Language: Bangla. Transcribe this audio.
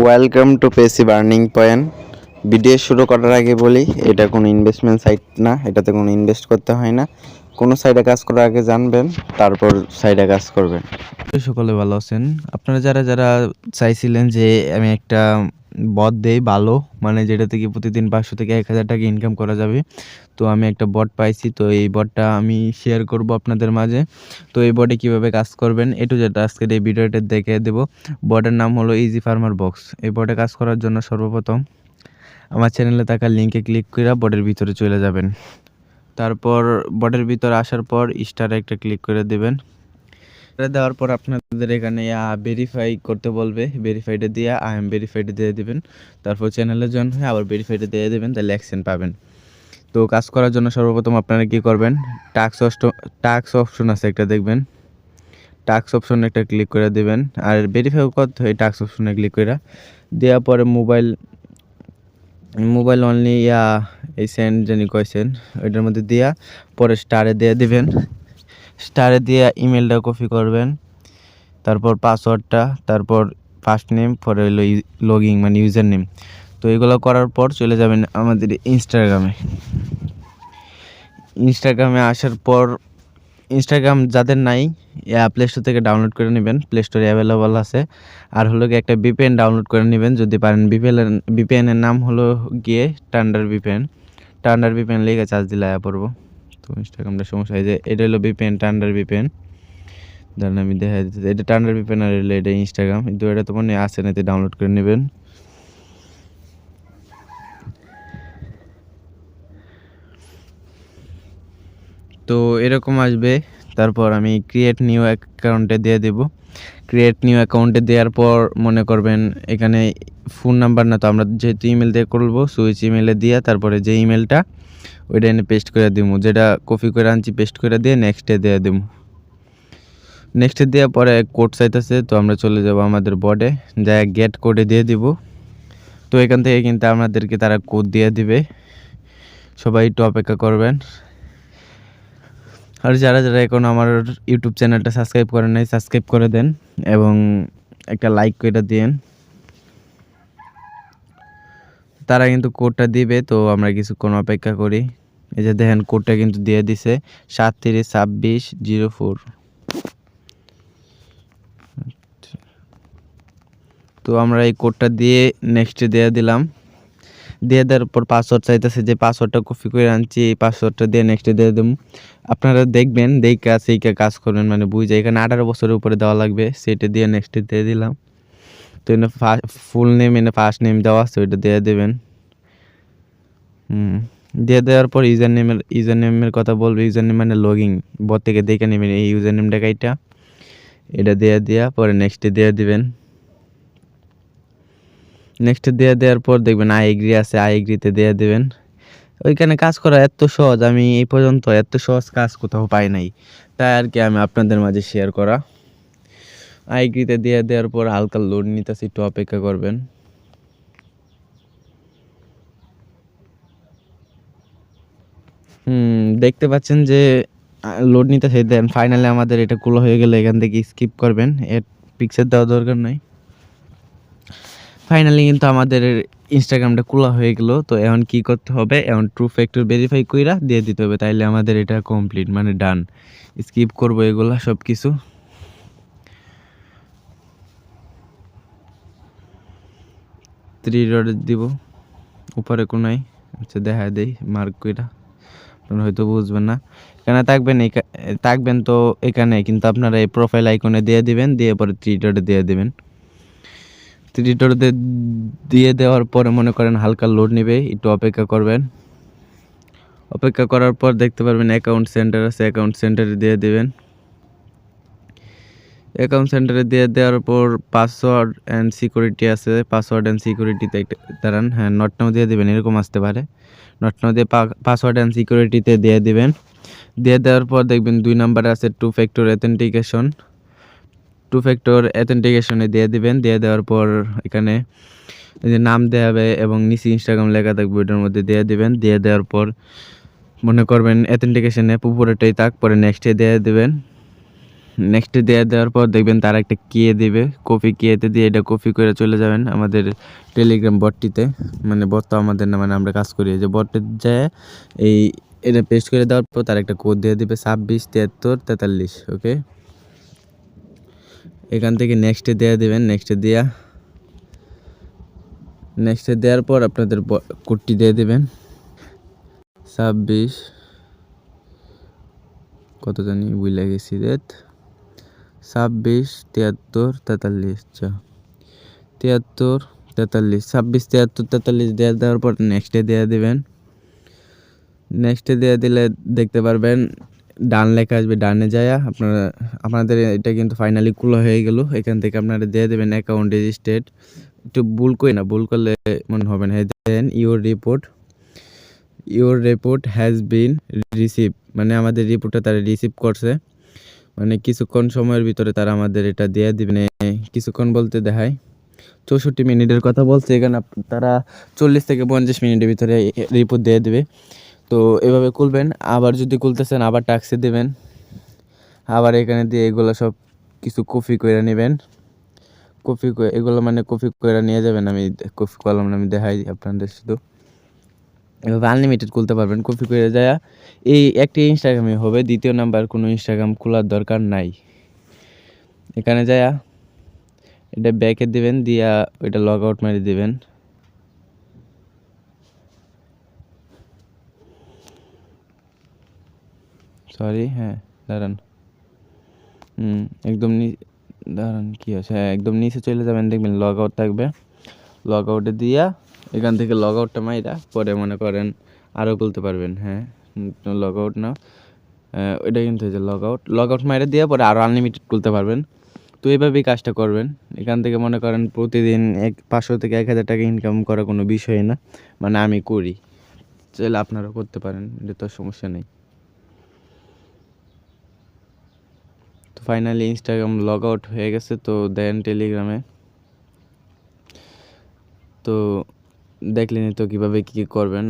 ওয়েলকাম টু পেসি বার্নিং পয়েন্ট। ভিডিও শুরু করার আগে বলি, এটা কোনো ইনভেস্টমেন্ট সাইট না, এটাতে কোনো ইনভেস্ট করতে হয় না। কোনো সাইডে কাজ করার আগে জানবেন, তারপর সাইডে কাজ করবেন। সকলে ভালো আছেন। আপনারা যারা চাইছিলেন যে আমি একটা বট দেই ভালো, মানে যেটা থেকে প্রতিদিন 500 থেকে 1000 টাকা ইনকাম করা যাবে। তো আমি একটা বট পাইছি, তো এই বটটা আমি শেয়ার করব আপনাদের মাঝে। তো এই বটে কিভাবে কাজ করবেন টু জেড আজকের এই ভিডিওটা দেখে দেব। বটের নাম হলো ইজি ফার্মার বক্স। এই বটে কাজ করার জন্য সর্বপ্রথম আমার চ্যানেলে থাকা লিঙ্কে ক্লিক করে বটের ভিতরে চলে যাবেন। তারপর বটের ভিতরে আসার পর স্টারে একটা ক্লিক করে দেবেন। দেওয়ার পর আপনাদের এখানে ভেরিফাই করতে বলবে, ভেরিফাইডে দিয়ে আই এম ভেরিফাইডে দিয়ে দেবেন। তারপর চ্যানেলে জয়েন হয়ে আবার ভেরিফাইডে দিয়ে দেবেন, তাহলে অ্যাকশন পাবেন। তো কাজ করার জন্য সর্বপ্রথম আপনারা কি করবেন, টাস্ক অপশন আছে একটা, দেখবেন টাস্ক অপশনে একটা ক্লিক করে দেবেন। আর ভেরিফাই করতে হয় টাস্ক অপশনে ক্লিক করে দেওয়ার পরে মোবাইল অনলি এই সেন্ড যিনি কয়েছেন ওইটার মধ্যে দিয়া পরে স্টারে দিয়ে দেবেন। স্টারে দিয়ে ইমেলটা কপি করবেন, তারপর পাসওয়ার্ডটা, তারপর ফার্স্ট নেম, পরে হলো লগইন মানে ইউজার নেম। তো এগুলো করার পর চলে যাবেন আমাদের ইনস্টাগ্রামে আসার পর ইনস্টাগ্রাম যাদের নাই প্লে স্টোর থেকে ডাউনলোড করে নেবেন, প্লে স্টোরে অ্যাভেলেবল আছে। আর হলো গিয়ে একটা ভিপিএন ডাউনলোড করে নেবেন যদি পারেন। ভিপিএনের নাম হলো গিয়ে টান্ডার ভিপিএন লিখে চার্জ দিলে আয়া পড়বো। তো ইনস্টাগ্রামটা সমস্যা হয় যে এটা হলো ভিপিএন, টান্ডার ভিপিএন। ধরেন আমি দেখা দিতে, এটা টান্ডার ভিপিএন আর এটা ইনস্টাগ্রাম, কিন্তু এটা তো মনে আসে না, ডাউনলোড করে নেবেন। তো এরকম আসবে। তারপর আমি ক্রিয়েট নিউ অ্যাকাউন্টে দিয়ে দেব। ক্রিয়েট নিউ অ্যাকাউন্টে দেওয়ার পর মনে করবেন এখানে ফোন নাম্বার না, তো আমরা যেহেতু ইমেল দিয়ে করবো, সুইচ ইমেলে দিয়ে তারপরে যে ইমেলটা ওইটা এনে পেস্ট করে দিব, যেটা কপি করে আনছি পেস্ট করে দিয়ে নেক্সটে দিয়ে দেব। নেক্সটে দেওয়ার পরে কোড চাইতেছে, তো আমরা চলে যাব আমাদের বোর্ডে, যা গেট কোডে দিয়ে দিব। তো এখান থেকে কিন্তু আমাদেরকে তারা কোড দিয়ে দিবে, সবাই একটু অপেক্ষা করবেন। আর যারা এখন আমার ইউটিউব চ্যানেলটা সাবস্ক্রাইব করেন নাই, সাবস্ক্রাইব করে দেন এবং একটা লাইক করে দিন। তারা কিন্তু কোডটা দিবে, তো আমরা কিছুক্ষণ অপেক্ষা করি। এই যে দেখেন কোডটা কিন্তু দিয়ে দিছে 732604। তো আমরা এই কোডটা দিয়ে নেক্সটে দিয়ে দিলাম। দিয়ে দেওয়ার পর পাসওয়ার্ড চাইতেছে, যে পাসওয়ার্ডটা কপি করে আনছি এই পাসওয়ার্ডটা দিয়ে নেক্সটে দিয়ে দেবো। আপনারা দেখবেন দেখে সেইটা কাজ করবেন, মানে বুঝে এখানে 18 বছরের উপরে দেওয়া লাগবে, সেটা দিয়ে নেক্সটে দিয়ে দিলাম। তো এনে ফুল নেম এনে ফার্স্ট নেম দেওয়া আছে ওইটা দিয়ে দেবেন। দিয়ে দেওয়ার পর ইউজার নেমের কথা বলবে। ইউজার নেম মানে লগইন, বট থেকে দেখে নেবেন এই ইউজার নেমটা এটা দেওয়া পরে নেক্সটে দিয়ে দিবেন। নেক্সটে দেওয়ার পর দেখবেন আই এগ্রি আছে, আই এগ্রিতে দিয়ে দেবেন। ওইখানে কাজ করা এত সহজ, আমি এই পর্যন্ত এত সহজ কাজ কোথাও পাই নাই, তাই আর কি আমি আপনাদের মাঝে শেয়ার করা। আই এগ্রিতে দেওয়ার পর হালকা লোড নিতেছি, একটু অপেক্ষা করবেন। দেখতে পাচ্ছেন যে লোড নিতেছে। দেন ফাইনালি আমাদের এটা খোলা হয়ে গেলে এখান থেকে স্কিপ করবেন, এর পিকচার দেওয়া দরকার নাই। ফাইনালি কিন্তু আমাদের ইনস্টাগ্রামটা খোলা হয়ে গেল। তো এখন কি করতে হবে, এখন ট্রু ফ্যাক্টর ভেরিফাই কইরা দিয়ে দিতে হবে, তাইলে আমাদের এটা কমপ্লিট মানে ডান। স্কিপ করবো এগুলা সব কিছু। থ্রি ডট দিব উপরে কোনায়, আচ্ছা দেখা দেই মার্ক কইরা, আপনারা হয়তো বুঝবেন না। এখানে থাকবেন তো এখানে কিন্তু আপনারা এই প্রোফাইল আইকনে দিয়ে দিবেন, দিয়ে পরে থ্রি ডটে দিয়ে দেবেন। থ্রি ডটে দিয়ে দেওয়ার পরে মনে করেন হালকা লোড নেবে, একটু অপেক্ষা করবেন। অপেক্ষা করার পর দেখতে পারবেন অ্যাকাউন্ট সেন্টার আছে, অ্যাকাউন্ট সেন্টারে দিয়ে দেবেন। অ্যাকাউন্ট সেন্টারে দিয়ে দেওয়ার পর পাসওয়ার্ড অ্যান্ড সিকিউরিটি আছে, পাসওয়ার্ড অ্যান্ড সিকিউরিটিতে দাঁড়ান, হ্যাঁ নট নাও দিয়ে দেবেন, এরকম আসতে পারে। নট নাও দিয়ে পাসওয়ার্ড অ্যান্ড সিকিউরিটিতে দিয়ে দিবেন। দিয়ে দেওয়ার পর দেখবেন 2 নম্বরে আছে টু ফ্যাক্টর অথেন্টিকেশনে দিয়ে দিবেন। দিয়ে দেওয়ার পর এখানে এই যে নাম দেওয়া হবে এবং নিচে ইনস্টাগ্রাম লেখা থাকবে, ওইটার মধ্যে দিয়ে দিবেন। দিয়ে দেওয়ার পর মনে করবেন অথেন্টিকেশন অ্যাপ উপরেটাই থাক, পরে নেক্সটে দিয়ে দেবেন। নেক্সটে দেওয়ার পর দেখবেন তারা একটা কিয়ে দিবে, কপি কিয়েতে দিয়ে এটা কপি করে চলে যাবেন আমাদের টেলিগ্রাম বটটিতে, মানে বট তো আমাদের না, মানে আমরা কাজ করি, এই যে বটে যায় এই এটা পেস্ট করে দেওয়ার পর তার একটা কোড দিয়ে দিবে 267343। ওকে, এখান থেকে নেক্সটে দেবেন। নেক্সটে দেওয়ার পর আপনাদের কোডটি দিয়ে দেবেন 26 কত জানি ভুলে গেছি, 267343। 7343 267343 দেওয়ার পর নেক্সটে দেবেন। নেক্সটে দিলে দেখতে পারবেন ডান লেখা আসবে, ডানে যায় আপনাদের এটা কিন্তু ফাইনালি খোলা হয়ে গেল। এখান থেকে আপনারা দিয়ে দেবেন অ্যাকাউন্ট রেজিস্ট্রেড, একটু ভুল করলে মনে হবে না। Then your report has been receive, মানে আমাদের রিপোর্টটা তারা রিসিভ করছে, মানে কিছুক্ষণ সময়ের ভিতরে তারা আমাদের এটা দিয়ে দিবে। কিছুক্ষণ বলতে দেখায় 64 মিনিটের কথা বলছে, এখানে তারা 40 থেকে 50 মিনিটের ভিতরে রিপোর্ট দিয়ে দেবে। তো এভাবে খুলবেন। আবার যদি খুলতেছেন আবার টাক্সে দেবেন, আবার এখানে দিয়ে এগুলো সব কিছু কপি করে নেবেন। এগুলো মানে কপি করে নিয়ে যাবেন। আমি কপি করলাম না, আমি দেখাই আপনাদের শুধু। এভাবে আনলিমিটেড খুলতে পারবেন কপি করে যায়। এই একটি ইনস্টাগ্রামে হবে, দ্বিতীয় নাম্বার কোনো ইনস্টাগ্রাম খোলার দরকার নাই। এখানে যায় এটা ব্যাকে দিবেন, দিয়া ওইটা লগ আউট মারি দিবেন। সরি, হ্যাঁ দাঁড়ান, একদম দাঁড়ান, কী আছে, হ্যাঁ একদম নিচে চলে যাবেন, দেখবেন লগ আউট থাকবে। লগ আউটে দিয়া এখান থেকে লগ আউটটা মাইরা পরে মনে করেন আরও খুলতে পারবেন। হ্যাঁ, লগ আউট না, ওইটা কিন্তু হয়েছে লগ আউট মাইরা দিয়ে পরে আরও আনলিমিটেড খুলতে পারবেন। তো এইভাবেই কাজটা করবেন। এখান থেকে মনে করেন প্রতিদিন 500 থেকে 1000 টাকা ইনকাম করা কোনো বিষয় না, মানে আমি করি, চাইলে আপনারা করতে পারেন, এটা তো সমস্যা নেই। তো ফাইনালি ইনস্টাগ্রাম লগ আউট হয়ে গেছে। তো দেন টেলিগ্রামে তো দেখলেনই তো কীভাবে কী করবেন।